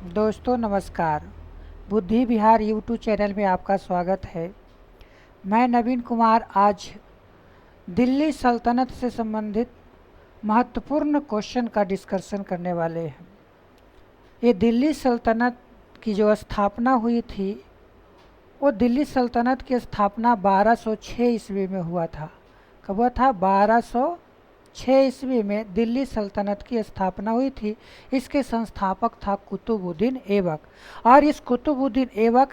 दोस्तों नमस्कार। बुद्धि विहार यूट्यूब चैनल में आपका स्वागत है। मैं नवीन कुमार आज दिल्ली सल्तनत से संबंधित महत्वपूर्ण क्वेश्चन का डिस्कशन करने वाले हैं। ये दिल्ली सल्तनत की जो स्थापना हुई थी वो दिल्ली सल्तनत की स्थापना 1206 ईस्वी में हुआ था। कब हुआ था? 1206 ईस्वी में दिल्ली सल्तनत की स्थापना हुई थी। इसके संस्थापक था कुतुबुद्दीन ऐबक, और इस कुतुबुद्दीन ऐबक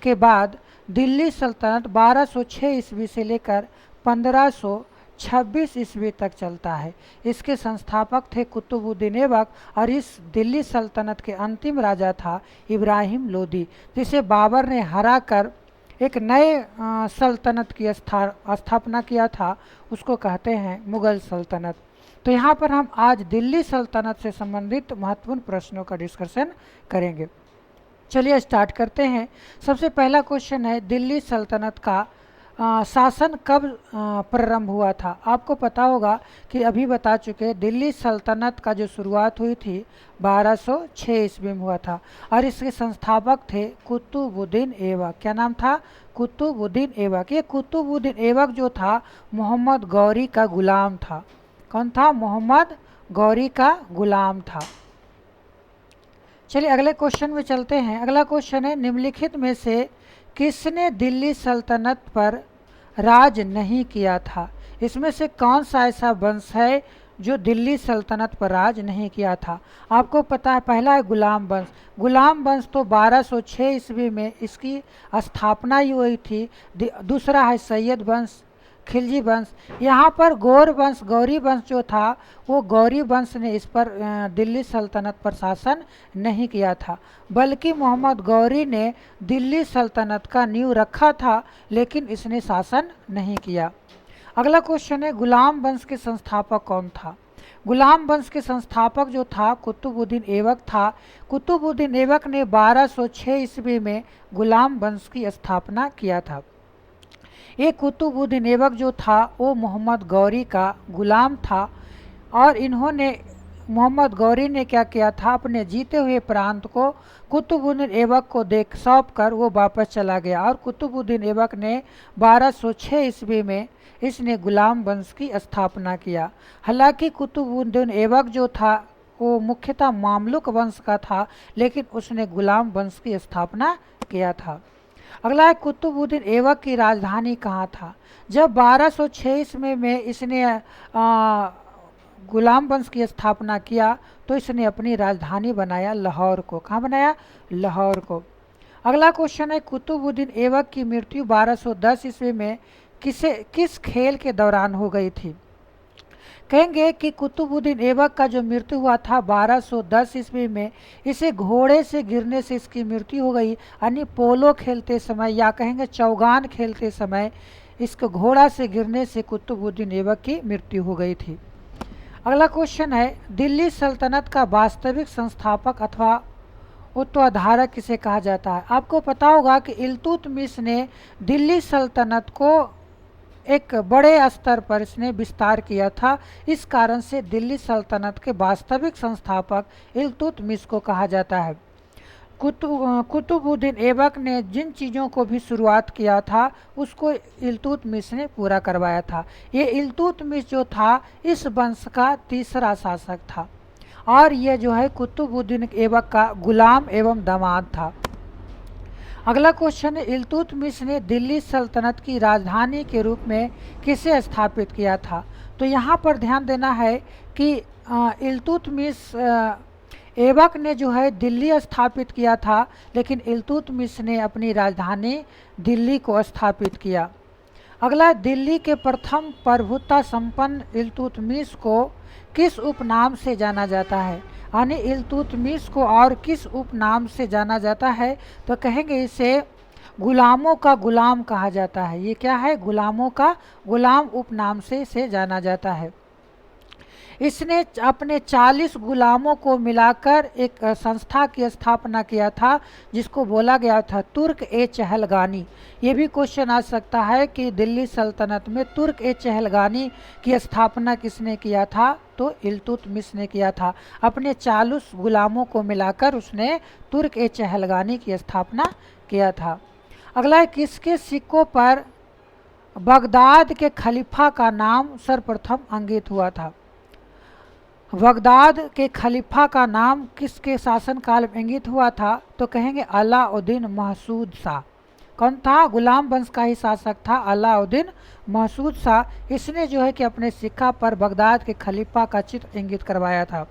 के बाद दिल्ली सल्तनत 1206 ईस्वी से लेकर 1526 ईस्वी तक चलता है। इसके संस्थापक थे कुतुबुद्दीन ऐबक, और इस दिल्ली सल्तनत के अंतिम राजा था इब्राहिम लोदी, जिसे बाबर ने हराकर एक नए सल्तनत की स्थापना किया था। उसको कहते हैं मुग़ल सल्तनत। तो यहाँ पर हम आज दिल्ली सल्तनत से संबंधित महत्वपूर्ण प्रश्नों का डिस्कशन करेंगे। चलिए स्टार्ट करते हैं। सबसे पहला क्वेश्चन है, दिल्ली सल्तनत का शासन कब प्रारंभ हुआ था? आपको पता होगा कि अभी बता चुके, दिल्ली सल्तनत का जो शुरुआत हुई थी 1206 ईस्वी में हुआ था, और इसके संस्थापक थे कुतुबुद्दीन ऐबक। क्या नाम था? कुतुबुद्दीन ऐबक। ये कुतुबुद्दीन ऐबक जो था मोहम्मद गौरी का गुलाम था। कौन था? मोहम्मद गौरी का गुलाम था। चलिए अगले क्वेश्चन में चलते हैं। अगला क्वेश्चन है, निम्नलिखित में से किसने दिल्ली सल्तनत पर राज नहीं किया था? इसमें से कौन सा ऐसा वंश है जो दिल्ली सल्तनत पर राज नहीं किया था? आपको पता है, पहला है गुलाम वंश। गुलाम वंश तो 1206 ईस्वी में इसकी स्थापना ही हुई थी। दूसरा है सैयद वंश, खिलजी वंश। यहाँ पर गौर वंश, गौरी वंश जो था, वो गौरी वंश ने इस पर दिल्ली सल्तनत पर शासन नहीं किया था, बल्कि मोहम्मद गौरी ने दिल्ली सल्तनत का नींव रखा था, लेकिन इसने शासन नहीं किया। अगला क्वेश्चन है, गुलाम वंश के संस्थापक कौन था? गुलाम वंश के संस्थापक जो था कुतुबुद्दीन ऐबक था। कुतुबुद्दीन ऐबक ने 1206 ईस्वी में गुलाम वंश की स्थापना किया था। ये कुतुबुद्दीन ऐबक जो था वो मोहम्मद गौरी का गुलाम था, और इन्होंने मोहम्मद गौरी ने क्या किया था, अपने जीते हुए प्रांत को कुतुबुद्दीन ऐबक को सौंप कर वो वापस चला गया, और कुतुबुद्दीन ऐबक ने 1206 ईस्वी में इसने गुलाम वंश की स्थापना किया। हालांकि कुतुबुद्दीन ऐबक जो था वो मुख्यतः मामलुक वंश का था, लेकिन उसने गुलाम वंश की स्थापना किया था। अगला है, कुतुबुद्दीन ऐबक की राजधानी कहाँ था? जब 1206 ईस्वी में इसने गुलाम वंश की स्थापना किया, तो इसने अपनी राजधानी बनाया लाहौर को। कहाँ बनाया? लाहौर को। अगला क्वेश्चन है, कुतुबुद्दीन ऐबक की मृत्यु 1210 ईस्वी में किस खेल के दौरान हो गई थी? कहेंगे कि कुतुबुद्दीन ऐबक का जो मृत्यु हुआ था 1210 ईस्वी में, इसे घोड़े से गिरने से इसकी मृत्यु हो गई। यानी पोलो खेलते समय, या कहेंगे चौगान खेलते समय, इसको घोड़ा से गिरने से कुतुबुद्दीन ऐबक की मृत्यु हो गई थी। अगला क्वेश्चन है, दिल्ली सल्तनत का वास्तविक संस्थापक अथवा उत्तराधारक किसे कहा जाता है? आपको पता होगा कि इल्तुतमिश ने दिल्ली सल्तनत को एक बड़े स्तर पर इसने विस्तार किया था। इस कारण से दिल्ली सल्तनत के वास्तविक संस्थापक इल्तुतमिश को कहा जाता है। कुतुबुद्दीन ऐबक ने जिन चीज़ों को भी शुरुआत किया था, उसको इल्तुतमिश ने पूरा करवाया था। ये इल्तुतमिश जो था इस वंश का तीसरा शासक था, और यह जो है कुतुबुद्दीन ऐबक का गुलाम एवं दामाद था। अगला क्वेश्चन है, इल्तुतमिश ने दिल्ली सल्तनत की राजधानी के रूप में किसे स्थापित किया था? तो यहाँ पर ध्यान देना है कि इल्तुतमिश ऐबक ने जो है दिल्ली स्थापित किया था, लेकिन इल्तुतमिश ने अपनी राजधानी दिल्ली को स्थापित किया। अगला, दिल्ली के प्रथम प्रभुत्व संपन्न इल्तुतमिश को किस उपनाम से जाना जाता है? यानी इल्तुतमिश को और किस उपनाम से जाना जाता है? तो कहेंगे इसे गुलामों का गुलाम कहा जाता है। ये क्या है? गुलामों का गुलाम उपनाम से इसे जाना जाता है। इसने अपने 40 गुलामों को मिलाकर एक संस्था की स्थापना किया था जिसको बोला गया था तुर्क ए चहलगानी। ये भी क्वेश्चन आ सकता है कि दिल्ली सल्तनत में तुर्क ए चहलगानी की स्थापना किसने किया था, तो इल्तुतमिश ने किया था। अपने 40 गुलामों को मिलाकर उसने तुर्क ए चहलगानी की स्थापना किया था। अगला है, किसके सिक्कों पर बगदाद के खलीफा का नाम सर्वप्रथम अंकित हुआ था। बगदाद के खलीफा का नाम किसके शासनकाल में इंगित हुआ था, तो कहेंगे अलाउद्दीन महसूद शाह। कौन था, गुलाम वंश का ही शासक था अलाउद्दीन महसूद शाह। इसने जो है कि अपने सिक्का पर बगदाद के खलीफा का चित्र इंगित करवाया था।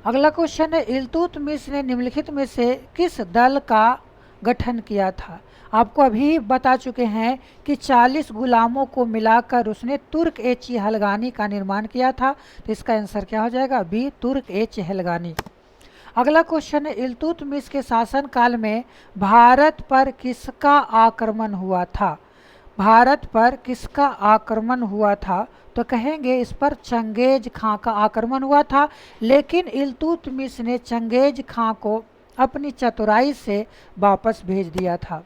अगला क्वेश्चन है, इल्तुतमिश ने निम्नलिखित में से किस दल का गठन किया था। आपको अभी बता चुके हैं कि 40 गुलामों को मिलाकर उसने तुर्क ए चहलगानी का निर्माण किया था, तो इसका आंसर क्या हो जाएगा, बी, तुर्क ए चहलगानी। अगला क्वेश्चन है, इल्तुतमिश के शासनकाल में भारत पर किसका आक्रमण हुआ था। भारत पर किसका आक्रमण हुआ था, तो कहेंगे इस पर चंगेज खां का आक्रमण हुआ था, लेकिन इल्तुतमिश ने चंगेज खां को अपनी चतुराई से वापस भेज दिया था।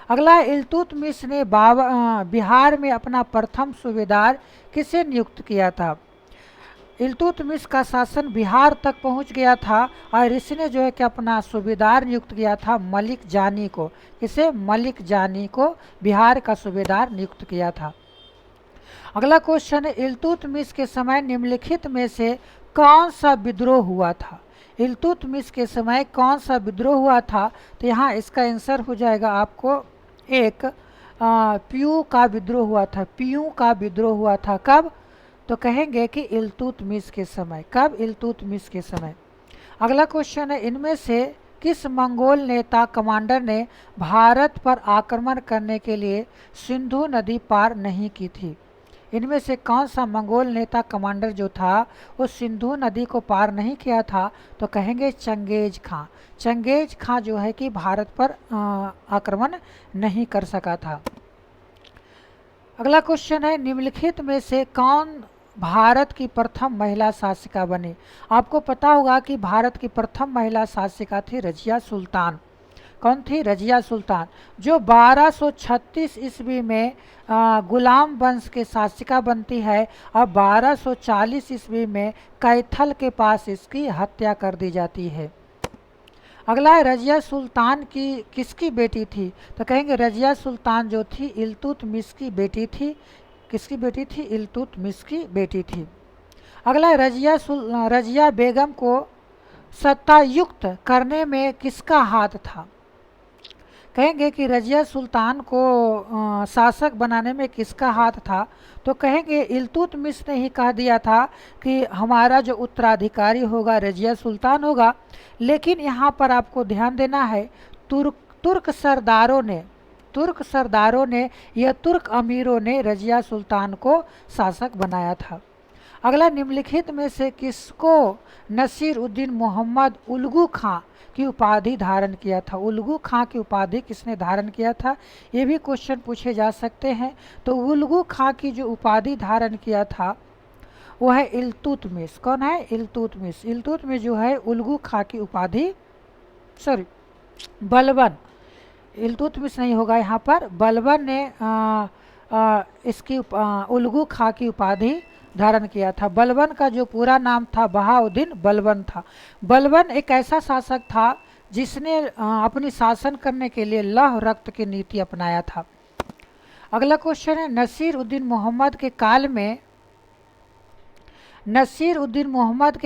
अगला, इल्तुतमिश ने बिहार में अपना प्रथम सूबेदार किसे नियुक्त किया था। इल्तुतमिश का शासन बिहार तक पहुंच गया था और इसने जो है कि अपना सूबेदार नियुक्त किया था मलिक जानी को। किसे, मलिक जानी को बिहार का सूबेदार नियुक्त किया था। अगला क्वेश्चन है, इल्तुतमिश के समय निम्नलिखित में से कौन सा विद्रोह हुआ था। इल्तुतमिश के समय कौन सा विद्रोह हुआ था, तो यहाँ इसका आंसर हो जाएगा आपको एक पीयू का विद्रोह हुआ था। पीयू का विद्रोह हुआ था कब, तो कहेंगे कि इल्तुतमिश के समय। कब, इल्तुतमिश के समय। अगला क्वेश्चन है, इनमें से किस मंगोल नेता कमांडर ने भारत पर आक्रमण करने के लिए सिंधु नदी पार नहीं की थी। इनमें से कौन सा मंगोल नेता कमांडर जो था वो सिंधु नदी को पार नहीं किया था, तो कहेंगे चंगेज खां। चंगेज खां जो है कि भारत पर आक्रमण नहीं कर सका था। अगला क्वेश्चन है, निम्नलिखित में से कौन भारत की प्रथम महिला शासिका बनी। आपको पता होगा कि भारत की प्रथम महिला शासिका थी रजिया सुल्तान। कौन थी, रजिया सुल्तान, जो 1236 ईस्वी में गुलाम वंश के शासिका बनती है और 1240 ईस्वी में कैथल के पास इसकी हत्या कर दी जाती है। अगला है, रजिया सुल्तान की किसकी बेटी थी, तो कहेंगे रजिया सुल्तान जो थी इल्तुतमिश की बेटी थी। किसकी बेटी थी, इल्तुतमिश की बेटी थी। अगला है, रजिया बेगम को सत्तायुक्त करने में किसका हाथ था। कहेंगे कि रजिया सुल्तान को शासक बनाने में किसका हाथ था, तो कहेंगे इल्तुतमिश ने ही कह दिया था कि हमारा जो उत्तराधिकारी होगा रजिया सुल्तान होगा। लेकिन यहाँ पर आपको ध्यान देना है, तुर्क सरदारों ने या तुर्क अमीरों ने रजिया सुल्तान को शासक बनाया था। अगला, निम्नलिखित में से किसको नसीर उद्दीन मोहम्मद उल्गू खां की उपाधि धारण किया था। उल्गू खां की उपाधि किसने धारण किया था, ये भी क्वेश्चन पूछे जा सकते हैं। तो उल्गू खां की जो उपाधि धारण किया था वो है इल्तुतमिश। कौन है, इल्तुतमिश। इल्तुतमिश जो है उल्गू खां की उपाधि, सॉरी बलबन, इल्तुतमिश नहीं होगा यहाँ पर, बलबन ने इसकी उल्गू खां की उपाधि धारण किया था। बलबन का जो पूरा नाम था बहाउद्दीन बलबन था। बलबन एक ऐसा शासक था जिसने अपनी शासन करने के लिए लौह रक्त की नीति अपनाया था। अगला क्वेश्चन है, नसीर उद्दीन मोहम्मद के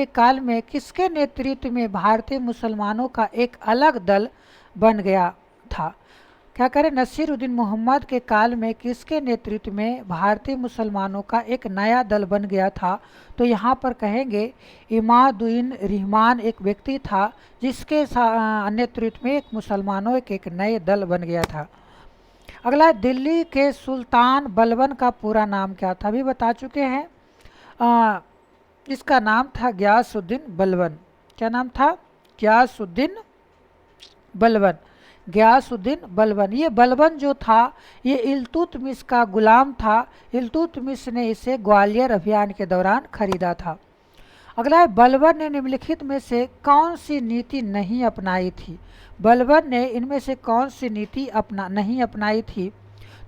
काल में किसके नेतृत्व में भारतीय मुसलमानों का एक अलग दल बन गया था। क्या करें, नसीर उद्दीन मोहम्मद के काल में किसके नेतृत्व में भारतीय मुसलमानों का एक नया दल बन गया था, तो यहाँ पर कहेंगे इमादुद्दीन रहमान एक व्यक्ति था जिसके नेतृत्व में एक मुसलमानों के एक नए दल बन गया था। अगला, दिल्ली के सुल्तान बलबन का पूरा नाम क्या था, अभी बता चुके हैं। इसका नाम था गयासुद्दीन बलबन। क्या नाम था, गयासुद्दीन बलबन। गयासुद्दीन बलबन। ये बलबन जो था ये इल्तुतमिश का गुलाम था। इल्तुतमिश ने इसे ग्वालियर अभियान के दौरान खरीदा था। अगला है, बलबन ने निम्नलिखित में से कौन सी नीति नहीं अपनाई थी? बलबन ने इनमें से कौन सी नीति नहीं अपनाई थी?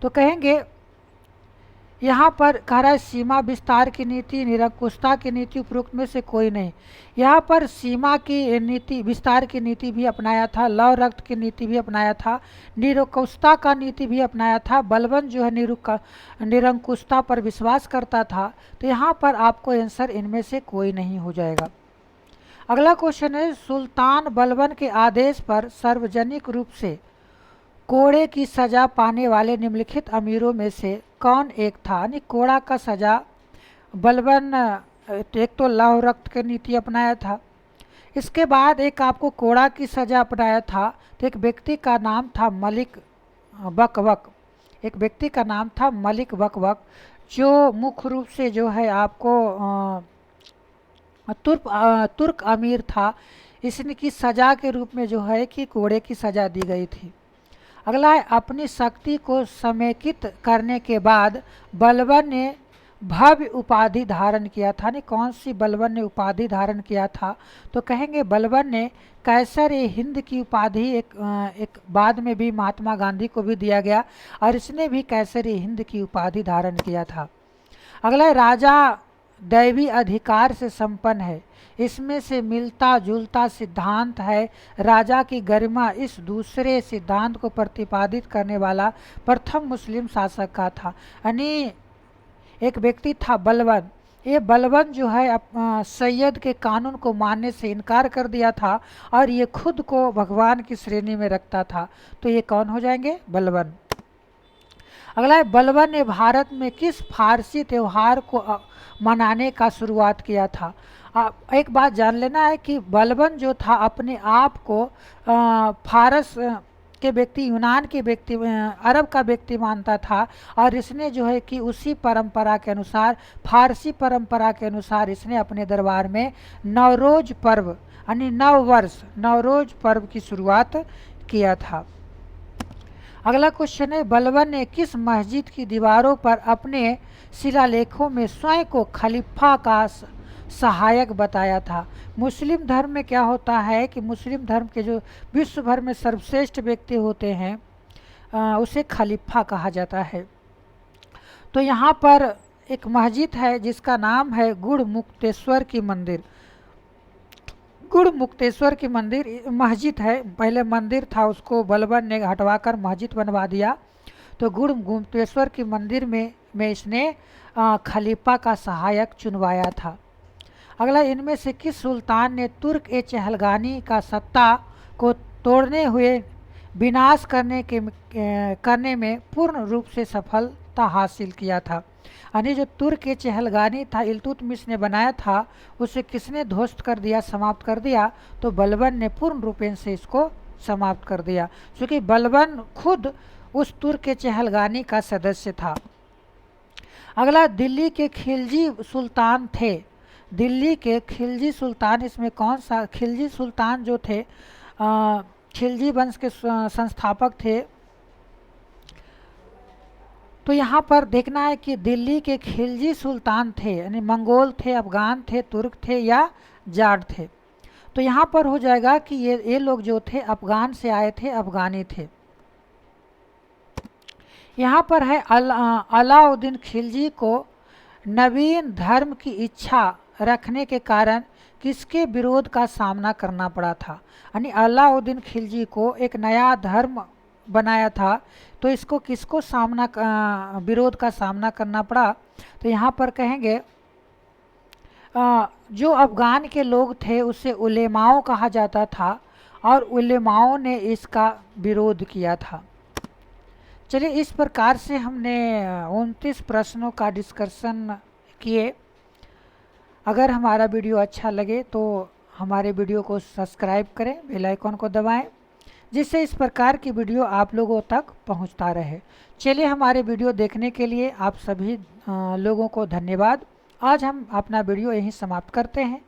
तो कहेंगे यहाँ पर कह रहा है सीमा विस्तार की नीति, निरंकुशता की नीति, उपरोक्त में से कोई नहीं। यहाँ पर सीमा की नीति, विस्तार की नीति भी अपनाया था, लव रक्त की नीति भी अपनाया था, निरंकुशता का नीति भी अपनाया था। बलबन जो है निरंकुशता पर विश्वास करता था। तो यहाँ पर आपको आंसर इनमें से कोई नहीं हो जाएगा। अगला क्वेश्चन है, सुल्तान बलबन के आदेश पर सार्वजनिक रूप से कोड़े की सजा पाने वाले निम्नलिखित अमीरों में से कौन एक था? यानी कोड़ा का सजा बलबन, एक तो लव रक्त की नीति अपनाया था, इसके बाद एक आपको कोड़ा की सजा अपनाया था। तो एक व्यक्ति का नाम था मलिक बकबक, एक व्यक्ति का नाम था मलिक बकबक, जो मुख्य रूप से जो है आपको तुर्क अमीर था। इसने की सजा के रूप में जो है कि कोड़े की सजा दी गई थी। अगला है, अपनी शक्ति को समेकित करने के बाद बलबन ने भव्य उपाधि धारण किया था। नहीं, कौन सी बलबन ने उपाधि धारण किया था? तो कहेंगे बलबन ने कैसर ए हिंद की उपाधि एक बाद में भी महात्मा गांधी को भी दिया गया, और इसने भी कैसर ए हिंद की उपाधि धारण किया था। अगला है, राजा दैवी अधिकार से संपन्न है। इसमें से मिलता जुलता सिद्धांत है। राजा की गरिमा इस दूसरे सिद्धांत को प्रतिपादित करने वाला प्रथम मुस्लिम शासक का था। यानी एक व्यक्ति था बलबन। ये बलबन जो है सैयद के कानून को मानने से इनकार कर दिया था, और ये खुद को भगवान की श्रेणी में रखता था। तो ये कौन हो जाएंगे? बलबन। अगला है, बलबन ने भारत में किस फारसी त्यौहार को मनाने का शुरुआत किया था? एक बात जान लेना है कि बलबन जो था अपने आप को फारस के व्यक्ति, यूनान के व्यक्ति, अरब का व्यक्ति मानता था, और इसने जो है कि उसी परंपरा के अनुसार, फारसी परंपरा के अनुसार इसने अपने दरबार में नवरोज पर्व यानी नववर्ष, नवरोज पर्व की शुरुआत किया था। अगला क्वेश्चन है, बलबन ने किस मस्जिद की दीवारों पर अपने शिलालेखों में स्वयं को खलीफा का सहायक बताया था? मुस्लिम धर्म में क्या होता है कि मुस्लिम धर्म के जो विश्व भर में सर्वश्रेष्ठ व्यक्ति होते हैं उसे खलीफा कहा जाता है। तो यहाँ पर एक मस्जिद है जिसका नाम है गुड़मुक्तेश्वर की मंदिर। गुड़मुक्तेश्वर की मंदिर मस्जिद है, पहले मंदिर था उसको बलबन ने हटवाकर मस्जिद बनवा दिया। तो गुड़मुक्तेश्वर की मंदिर में इसने खलीफा का सहायक चुनवाया था। अगला, इनमें से किस सुल्तान ने तुर्क ए चहलगानी का सत्ता को तोड़ने हुए विनाश करने में पूर्ण रूप से सफलता हासिल किया था? यानी जो तुर्क ए चहलगानी था, इल्तुतमिश ने बनाया था, उसे किसने ध्वस्त कर दिया, समाप्त कर दिया? तो बलबन ने पूर्ण रूपेण से इसको समाप्त कर दिया, क्योंकि बलबन खुद उस तुर्क ए चहलगानी का सदस्य था। अगला, दिल्ली के खिलजी सुल्तान थे। दिल्ली के खिलजी सुल्तान, इसमें कौन सा? खिलजी सुल्तान जो थे खिलजी वंश के संस्थापक थे। तो यहाँ पर देखना है कि दिल्ली के खिलजी सुल्तान थे, यानी मंगोल थे, अफगान थे, तुर्क थे या जाट थे? तो यहाँ पर हो जाएगा कि ये लोग जो थे अफगान से आए थे, अफगानी थे। यहाँ पर है अलाउद्दीन खिलजी को नवीन धर्म की इच्छा रखने के कारण किसके विरोध का सामना करना पड़ा था? यानी अलाउद्दीन खिलजी को एक नया धर्म बनाया था, तो इसको किसको विरोध का सामना करना पड़ा? तो यहाँ पर कहेंगे जो अफगान के लोग थे उसे उलेमाओं कहा जाता था, और उलेमाओं ने इसका विरोध किया था। चलिए, इस प्रकार से हमने 29 प्रश्नों का डिस्कशन किए। अगर हमारा वीडियो अच्छा लगे तो हमारे वीडियो को सब्सक्राइब करें, बेल आइकन को दबाएं, जिससे इस प्रकार की वीडियो आप लोगों तक पहुंचता रहे। चलिए, हमारे वीडियो देखने के लिए आप सभी लोगों को धन्यवाद। आज हम अपना वीडियो यहीं समाप्त करते हैं।